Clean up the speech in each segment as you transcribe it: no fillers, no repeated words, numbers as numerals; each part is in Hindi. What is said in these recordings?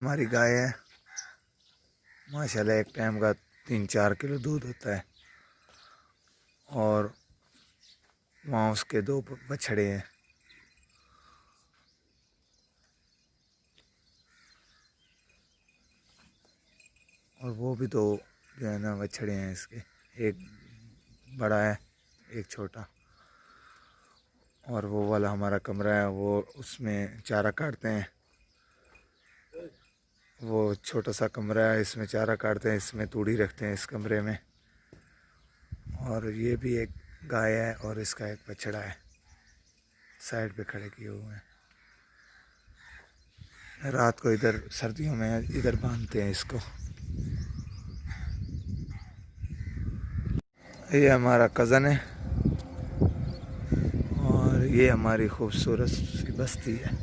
हमारी गाय है माशाल्लाह, एक टाइम का 3-4 किलो दूध होता है। और वहाँ उसके 2 बछड़े हैं। और वो भी 2 जो है ना बछड़े हैं इसके, एक बड़ा है एक छोटा। और वो वाला हमारा कमरा है, वो उसमें चारा काटते हैं। वो छोटा सा कमरा है, इसमें चारा काटते हैं, इसमें तूड़ी रखते हैं इस कमरे में। और ये भी एक गाय है और इसका एक बछड़ा है, साइड पे खड़े किए हुए हैं। रात को इधर सर्दियों में इधर बांधते हैं इसको। ये हमारा कज़न है और ये हमारी खूबसूरत सी बस्ती है।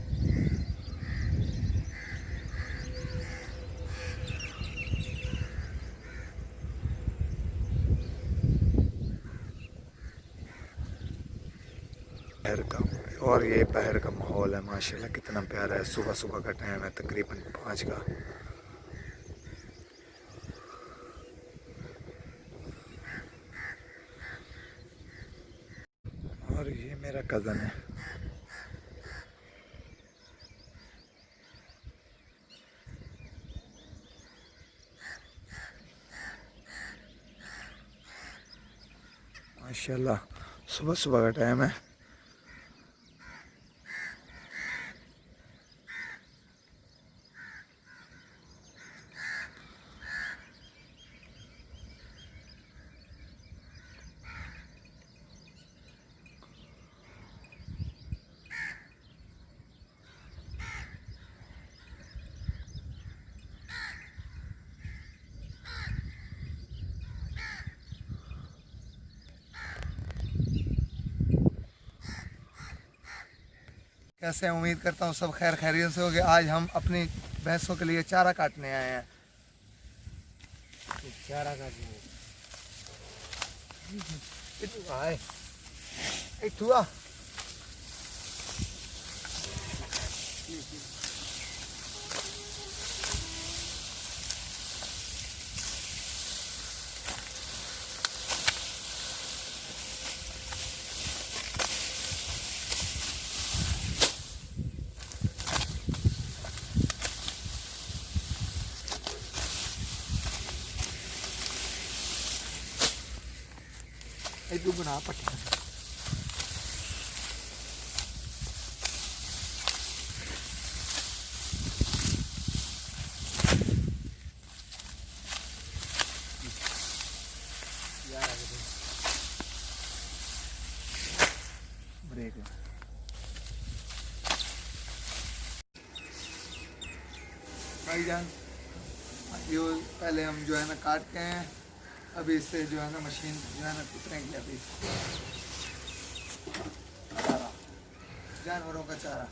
पहर का, और ये पहर का माहौल है माशाल्लाह, कितना प्यारा है। सुबह सुबह का टाइम है, तकरीबन 5 का। और ये मेरा कज़न है। माशाल्लाह सुबह सुबह का टाइम है। कैसे उम्मीद करता हूँ सब खैर खैरियत से होंगे। आज हम अपनी भैंसों के लिए चारा काटने आए हैं। चारा काटने तू बना पट्टी ब्रेक। भाईजान ये पहले हम जो है ना काट के हैं, अभी इससे जो है ना मशीन जो है ना उतरेंगे। अभी चारा, जानवरों का चारा।